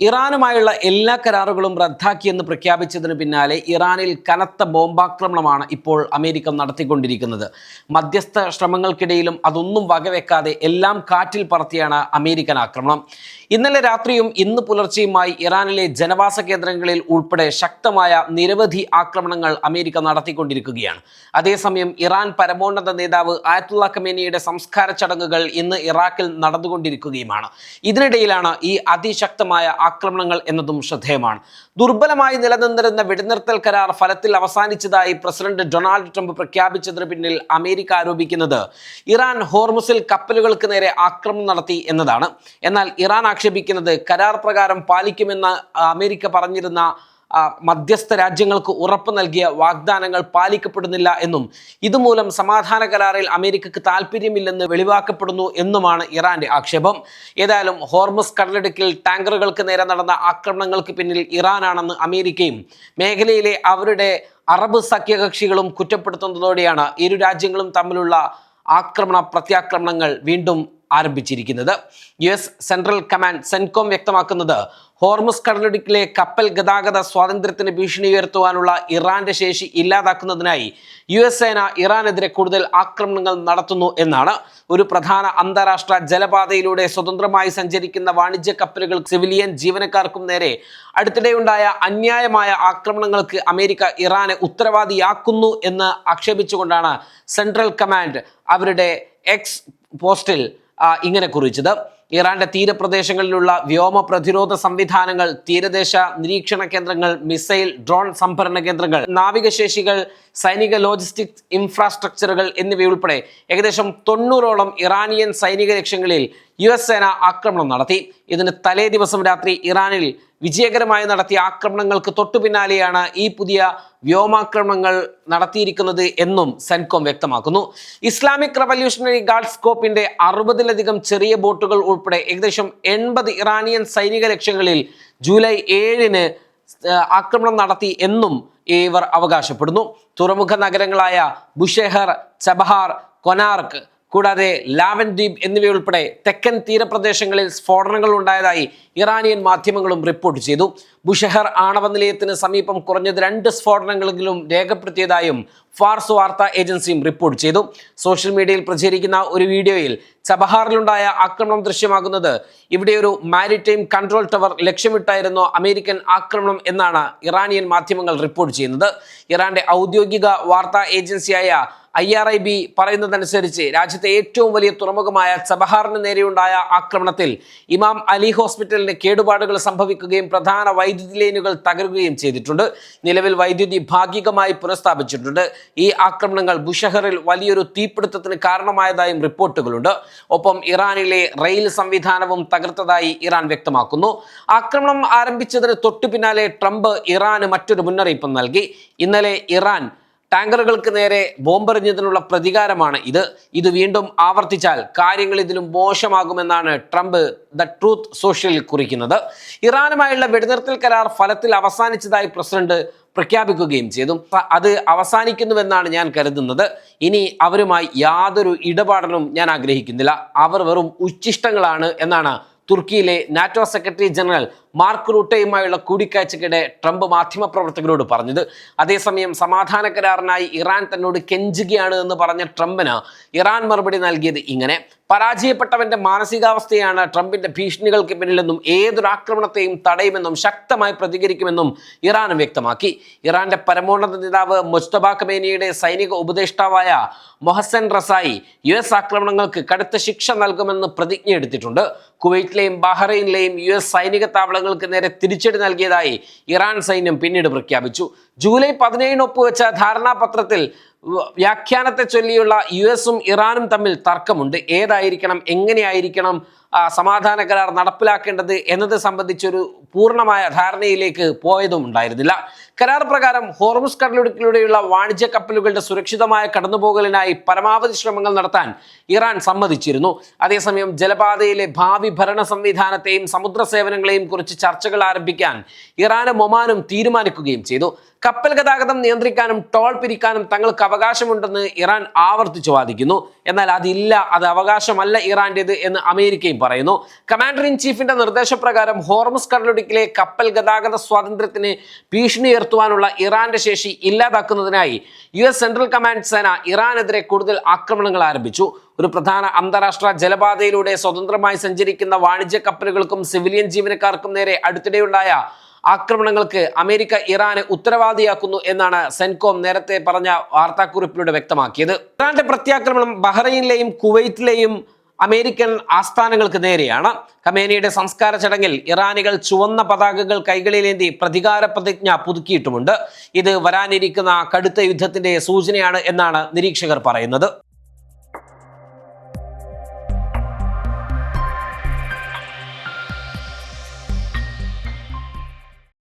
ഇറാനുമായുള്ള എല്ലാ കരാറുകളും റദ്ദാക്കിയെന്ന് പ്രഖ്യാപിച്ചതിന് പിന്നാലെ ഇറാനിൽ കനത്ത ബോംബാക്രമണമാണ് ഇപ്പോൾ അമേരിക്ക നടത്തിക്കൊണ്ടിരിക്കുന്നത്. മധ്യസ്ഥ ശ്രമങ്ങൾക്കിടയിലും അതൊന്നും വകവെക്കാതെ എല്ലാം കാറ്റിൽ പറത്തിയാണ് അമേരിക്കൻ ആക്രമണം. ഇന്നലെ രാത്രിയും ഇന്ന് പുലർച്ചെയുമായി ഇറാനിലെ ജനവാസ കേന്ദ്രങ്ങളിൽ ഉൾപ്പെടെ ശക്തമായ നിരവധി ആക്രമണങ്ങൾ അമേരിക്ക നടത്തിക്കൊണ്ടിരിക്കുകയാണ്. അതേസമയം ഇറാൻ പരമോന്നത നേതാവ് ആയത്തുള്ള ഖമേനിയുടെ സംസ്കാര ചടങ്ങുകൾ ഇന്ന് ഇറാഖിൽ നടന്നുകൊണ്ടിരിക്കുകയുമാണ്. ഇതിനിടയിലാണ് ഈ അതിശക്തമായ ആക്രമണങ്ങൾ എന്നതും ശ്രദ്ധേയമാണ്. ദുർബലമായി നിലനിന്നിരുന്ന വെടിനിർത്തൽ കരാർ ഫലത്തിൽ അവസാനിച്ചതായി പ്രസിഡന്റ് ഡൊണാൾഡ് ട്രംപ് പ്രഖ്യാപിച്ചതിന് പിന്നിൽ അമേരിക്ക ആരോപിക്കുന്നത് ഇറാൻ ഹോർമുസിൽ കപ്പലുകൾക്ക് നേരെ ആക്രമണം നടത്തി എന്നതാണ്. എന്നാൽ ഇറാൻ ആക്ഷേപിക്കുന്നത് കരാർ പ്രകാരം പാലിക്കുമെന്ന് അമേരിക്ക പറഞ്ഞിരുന്ന മധ്യസ്ഥ രാജ്യങ്ങൾക്ക് ഉറപ്പ് നൽകിയ വാഗ്ദാനങ്ങൾ പാലിക്കപ്പെടുന്നില്ല എന്നും ഇതുമൂലം സമാധാന കരാറിൽ അമേരിക്കക്ക് താല്പര്യമില്ലെന്ന് വെളിവാക്കപ്പെടുന്നു എന്നുമാണ് ഇറാന്റെ ആക്ഷേപം. ഏതായാലും ഹോർമുസ് കടലിടുക്കിൽ ടാങ്കറുകൾക്ക് നേരെ നടന്ന ആക്രമണങ്ങൾക്ക് പിന്നിൽ ഇറാനാണെന്ന് അമേരിക്കയും മേഖലയിലെ അവരുടെ അറബ് സഖ്യകക്ഷികളും കുറ്റപ്പെടുത്തുന്നതോടെയാണ് ഇരു രാജ്യങ്ങളും തമ്മിലുള്ള ആക്രമണ പ്രത്യാക്രമണങ്ങൾ വീണ്ടും ആരംഭിച്ചിരിക്കുന്നത്. US സെൻട്രൽ കമാൻഡ് സെൻകോം വ്യക്തമാക്കുന്നത് ഹോർമുസ് കടലിടുക്കിലെ കപ്പൽ ഗതാഗത സ്വാതന്ത്ര്യത്തിന് ഭീഷണി ഉയർത്തുവാനുള്ള ഇറാന്റെ ശേഷി ഇല്ലാതാക്കുന്നതിനായി US സേന ഇറാനെതിരെ കൂടുതൽ ആക്രമണങ്ങൾ നടത്തുന്നു എന്നാണ്. ഒരു പ്രധാന അന്താരാഷ്ട്ര ജലപാതയിലൂടെ സ്വതന്ത്രമായി സഞ്ചരിക്കുന്ന വാണിജ്യ കപ്പലുകൾ സിവിലിയൻ ജീവനക്കാർക്കും നേരെ അടുത്തിടെയുണ്ടായ അന്യായമായ ആക്രമണങ്ങൾക്ക് അമേരിക്ക ഇറാനെ ഉത്തരവാദിയാക്കുന്നു എന്ന് ആക്ഷേപിച്ചുകൊണ്ടാണ് സെൻട്രൽ കമാൻഡ് അവരുടെ എക്സ് പോസ്റ്റിൽ ഇങ്ങനെ കുറിച്ചത്. ഇറാന്റെ തീരപ്രദേശങ്ങളിലുള്ള വ്യോമ പ്രതിരോധ സംവിധാനങ്ങൾ, തീരദേശ നിരീക്ഷണ കേന്ദ്രങ്ങൾ, മിസൈൽ ഡ്രോൺ സംഭരണ കേന്ദ്രങ്ങൾ, നാവികശേഷികൾ, സൈനിക ലോജിസ്റ്റിക്സ് ഇൻഫ്രാസ്ട്രക്ചറുകൾ എന്നിവയുൾപ്പെടെ ഏകദേശം 90ഓളം ഇറാനിയൻ സൈനിക ലക്ഷ്യങ്ങളിൽ US സേന ആക്രമണം നടത്തി. ഇതിന് തലേ ദിവസം രാത്രി ഇറാനിൽ വിജയകരമായി നടത്തിയ ആക്രമണങ്ങൾക്ക് തൊട്ടു പിന്നാലെയാണ് ഈ പുതിയ വ്യോമാക്രമണങ്ങൾ നടത്തിയിരിക്കുന്നത് എന്നും സെൻകോം വ്യക്തമാക്കുന്നു. ഇസ്ലാമിക് റവല്യൂഷണറി ഗാർഡ്സ് കോർപ്പിന്റെ 60ലധികം ചെറിയ ബോട്ടുകൾ ഉൾപ്പെടെ ഏകദേശം 80 ഇറാനിയൻ സൈനിക ലക്ഷ്യങ്ങളിൽ ജൂലൈ 7-ന് ആക്രമണം നടത്തി എന്നും ഇവർ അവകാശപ്പെടുന്നു. തുറമുഖ നഗരങ്ങളായ ബുഷെഹർ, ചബഹാർ, കൊനാർക്ക് കൂടാതെ ലാവൻ ദ്വീപ് എന്നിവയുൾപ്പെടെ തെക്കൻ തീരപ്രദേശങ്ങളിൽ സ്ഫോടനങ്ങൾ ഉണ്ടായതായി ഇറാനിയൻ മാധ്യമങ്ങളും റിപ്പോർട്ട് ചെയ്തു. ബുഷെഹർ ആണവ നിലയത്തിന് സമീപം കുറഞ്ഞത് 2 സ്ഫോടനങ്ങളെങ്കിലും രേഖപ്പെടുത്തിയതായും ഫാർസ് വാർത്താ ഏജൻസിയും റിപ്പോർട്ട് ചെയ്തു. സോഷ്യൽ മീഡിയയിൽ പ്രചരിക്കുന്ന ഒരു വീഡിയോയിൽ ചബഹാറിലുണ്ടായ ആക്രമണം ദൃശ്യമാകുന്നത് ഇവിടെ ഒരു മാരിടൈം കൺട്രോൾ ടവർ ലക്ഷ്യമിട്ടായിരുന്നു അമേരിക്കൻ ആക്രമണം എന്നാണ് ഇറാനിയൻ മാധ്യമങ്ങൾ റിപ്പോർട്ട് ചെയ്യുന്നത്. ഇറാന്റെ ഔദ്യോഗിക വാർത്താ ഏജൻസിയായ IRIB പറയുന്നതനുസരിച്ച് രാജ്യത്തെ ഏറ്റവും വലിയ തുറമുഖമായ ചബഹാറിന് നേരെയുണ്ടായ ആക്രമണത്തിൽ ഇമാം അലി ഹോസ്പിറ്റലിന് കേടുപാടുകൾ സംഭവിക്കുകയും പ്രധാന വൈദ്യുതി ലൈനുകൾ തകരുകയും ചെയ്തിട്ടുണ്ട്. നിലവിൽ വൈദ്യുതി ഭാഗികമായി പുനഃസ്ഥാപിച്ചിട്ടുണ്ട്. ഈ ആക്രമണങ്ങൾ ബുഷഹറിൽ വലിയൊരു തീപിടുത്തത്തിന് കാരണമായതായും റിപ്പോർട്ടുകളുണ്ട്. ഒപ്പം ഇറാനിലെ റെയിൽ സംവിധാനവും തകർത്തതായി ഇറാൻ വ്യക്തമാക്കുന്നു. ആക്രമണം ആരംഭിച്ചതിന് തൊട്ടു പിന്നാലെ ട്രംപ് ഇറാന് മറ്റൊരു മുന്നറിയിപ്പ് നൽകി. ഇന്നലെ ഇറാൻ ടാങ്കറുകൾക്ക് നേരെ ബോംബെറിഞ്ഞതിനുള്ള പ്രതികാരമാണ് ഇത് വീണ്ടും ആവർത്തിച്ചാൽ കാര്യങ്ങൾ ഇതിലും മോശമാകുമെന്നാണ് ട്രംപ് ദ ട്രൂത്ത് സോഷ്യലിൽ കുറിക്കുന്നത്. ഇറാനുമായുള്ള വെടിനിർത്തൽ കരാർ ഫലത്തിൽ അവസാനിച്ചതായി പ്രസിഡന്റ് പ്രഖ്യാപിക്കുകയും ചെയ്തു. അത് അവസാനിക്കുന്നുവെന്നാണ് ഞാൻ കരുതുന്നത്. ഇനി അവരുമായി യാതൊരു ഇടപാടിനും ഞാൻ ആഗ്രഹിക്കുന്നില്ല. അവർ വെറും ഉച്ഛിഷ്ടങ്ങളാണ് എന്നാണ് തുർക്കിയിലെ നാറ്റോ സെക്രട്ടറി ജനറൽ മാർക്ക് റൂട്ടയുമായുള്ള കൂടിക്കാഴ്ചയ്ക്കിടെ ട്രംപ് മാധ്യമപ്രവർത്തകരോട് പറഞ്ഞത്. അതേസമയം സമാധാന കരാറിനായി ഇറാൻ തന്നോട് കെഞ്ചുകയാണ് എന്ന് പറഞ്ഞ ട്രംപിന് ഇറാൻ മറുപടി നൽകിയത് ഇങ്ങനെ: പരാജയപ്പെട്ടവന്റെ മാനസികാവസ്ഥയാണ് ട്രംപിന്റെ ഭീഷണികൾക്ക് പിന്നിലെന്നും ഏതൊരു ആക്രമണത്തെയും തടയുമെന്നും ശക്തമായി പ്രതികരിക്കുമെന്നും ഇറാൻ വ്യക്തമാക്കി. ഇറാന്റെ പരമോന്നത നേതാവ് മുജ്തബ ഖമേനിയുടെ സൈനിക ഉപദേഷ്ടാവായ മൊഹസൻ റസായി US ആക്രമണങ്ങൾക്ക് കടുത്ത ശിക്ഷ നൽകുമെന്ന് പ്രതിജ്ഞയെടുത്തിട്ടുണ്ട്. കുവൈറ്റിലെയും ബഹ്റൈനിലെയും US സൈനിക താവളങ്ങൾക്ക് നേരെ തിരിച്ചടി നൽകിയതായി ഇറാൻ സൈന്യം പിന്നീട് പ്രഖ്യാപിച്ചു. ജൂലൈ 17 ഒപ്പുവെച്ച ധാരണാപത്രത്തിൽ വ്യാഖ്യാനത്തെ ചൊല്ലിയുള്ള US-ഉം ഇറാനും തമ്മിൽ തർക്കമുണ്ട്. ഏതായിരിക്കണം, എങ്ങനെയായിരിക്കണം സമാധാന കരാർ നടപ്പിലാക്കേണ്ടത് എന്നത് സംബന്ധിച്ചൊരു പൂർണ്ണമായ ധാരണയിലേക്ക് പോയതും ഉണ്ടായിരുന്നില്ല. കരാർ പ്രകാരം ഹോർമുസ് കടലിടുക്കിലൂടെയുള്ള വാണിജ്യ കപ്പലുകളുടെ സുരക്ഷിതമായ കടന്നുപോകലിനായി പരമാവധി ശ്രമങ്ങൾ നടത്താൻ ഇറാൻ സമ്മതിച്ചിരുന്നു. അതേസമയം ജലപാതയിലെ ഭാവി ഭരണ സംവിധാനത്തെയും സമുദ്ര സേവനങ്ങളെയും കുറിച്ച് ചർച്ചകൾ ആരംഭിക്കാൻ ഇറാനും ഒമാനും തീരുമാനിക്കുകയും ചെയ്തു. കപ്പൽ ഗതാഗതം നിയന്ത്രിക്കാനും ടോൾ പിരിക്കാനും തങ്ങൾക്ക് അവകാശമുണ്ടെന്ന് ഇറാൻ ആവർത്തിച്ചു വാദിക്കുന്നു. എന്നാൽ അതില്ല, അത് അവകാശമല്ല ഇറാന്റേത് എന്ന് അമേരിക്കയും പറയുന്നു. കമാൻഡർ ഇൻ ചീഫിന്റെ നിർദ്ദേശപ്രകാരം ഹോർമുസ് കടലിടുക്കിലെ കപ്പൽ ഗതാഗത സ്വാതന്ത്ര്യത്തിന് ഭീഷണി ഉയർത്തുവാനുള്ള ഇറാന്റെ ശേഷി ഇല്ലാതാക്കുന്നതിനായി US സെൻട്രൽ കമാൻഡ് സേന ഇറാനെതിരെ കൂടുതൽ ആക്രമണങ്ങൾ ആരംഭിച്ചു. ഒരു പ്രധാന അന്താരാഷ്ട്ര ജലപാതയിലൂടെ സ്വതന്ത്രമായി സഞ്ചരിക്കുന്ന വാണിജ്യ കപ്പലുകൾക്കും സിവിലിയൻ ജീവനക്കാർക്കും നേരെ അടുത്തിടെയുണ്ടായ ആക്രമണങ്ങൾക്ക് അമേരിക്ക ഇറാനെ ഉത്തരവാദിയാക്കുന്നു എന്നാണ് സെൻകോം നേരത്തെ പറഞ്ഞ വാർത്താക്കുറിപ്പിലൂടെ വ്യക്തമാക്കിയത്. ഇറാന്റെ പ്രത്യാക്രമണം ബഹ്റൈനിലെയും കുവൈറ്റിലെയും അമേരിക്കൻ ആസ്ഥാനങ്ങൾക്ക് നേരെയാണ്. ഖമേനിയുടെ സംസ്കാര ചടങ്ങിൽ ഇറാനികൾ ചുവന്ന പതാകകൾ കൈകളിലേന്തി പ്രതികാര പ്രതിജ്ഞ പുതുക്കിയിട്ടുമുണ്ട്. ഇത് വരാനിരിക്കുന്ന കടുത്ത യുദ്ധത്തിന്റെ സൂചനയാണ് എന്നാണ് നിരീക്ഷകർ പറയുന്നത്.